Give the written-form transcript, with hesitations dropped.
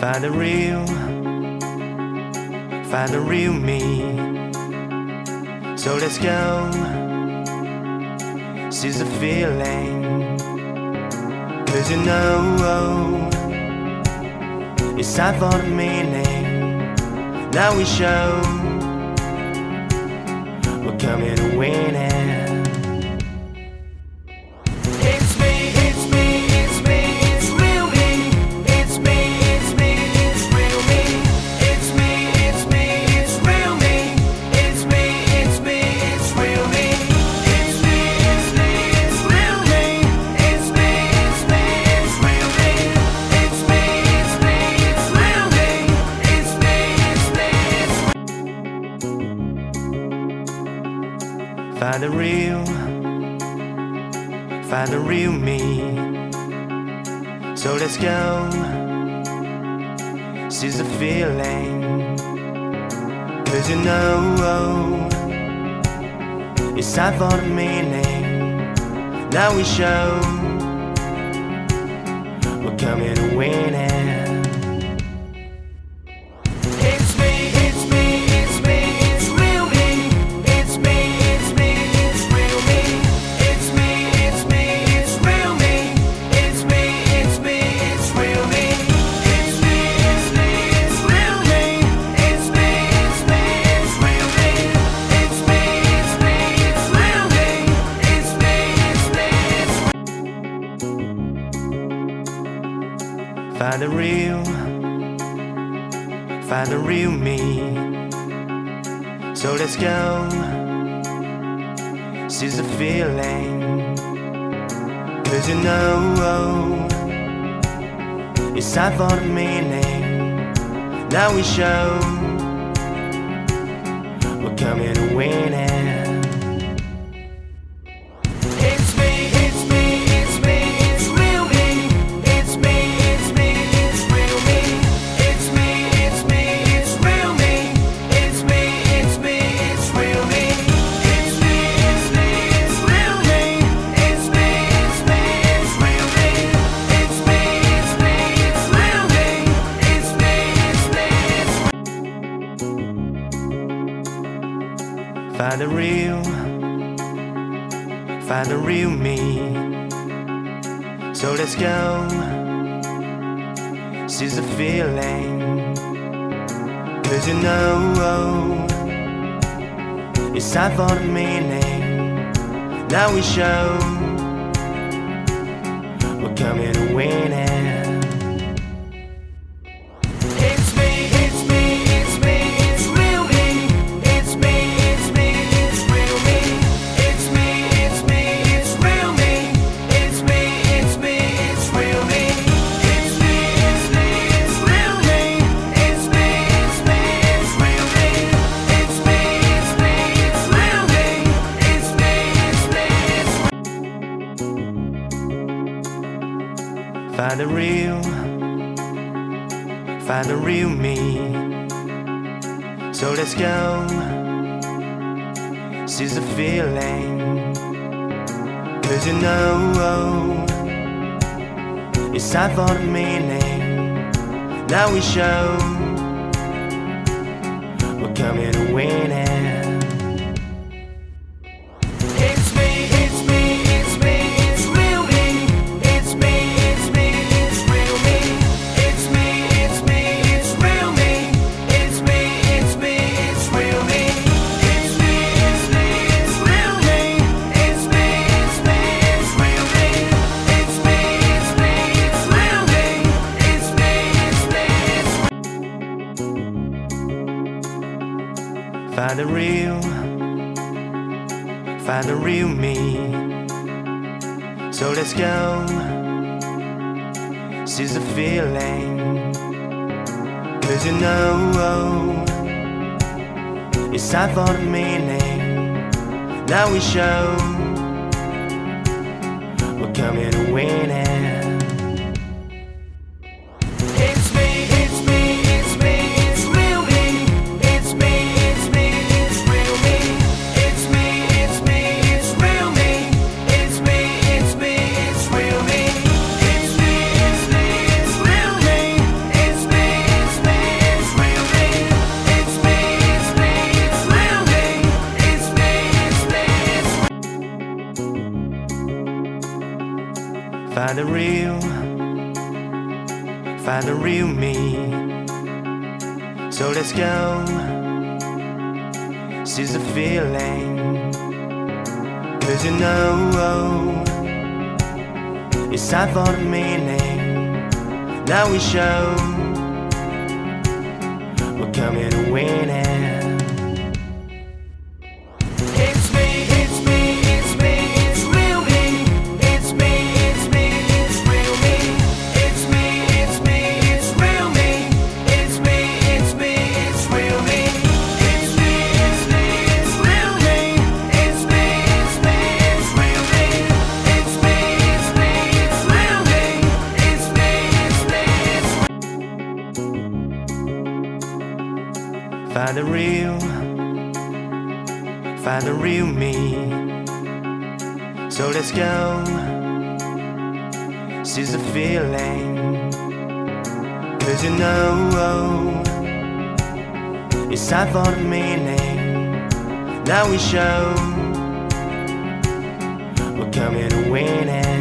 Find the real me. So let's go, seize the feeling. 'Cause you know it's time for the meaning. Now we show we're coming to win it. Find the real me. So let's go, seize the feeling. 'Cause you know it's time for the meaning. Now we show we're coming to win it. Find the real me. So let's go, seize the feeling. 'Cause you know it's time for the meaning. Now we show we're coming to win it. Find the real me. So let's go, seize the feeling. 'Cause you know it's time for the meaning. Now we show we're coming to win it. Find the real me. So let's go, seize the feeling. 'Cause you know it's time for the meaning. Now we show we're coming to win it. Find the real me. So let's go, seize the feeling. 'Cause you know it's time for the meaning. Now we show we're coming to win it. It's me. Find the real me. So let's go, seize the feeling. Cause you know, it's time for the meaning. Now we show we're coming to win it. Find the real me. So let's go, seize the feeling. Cause you know, it's time for the meaning. Now we show we're coming to win it.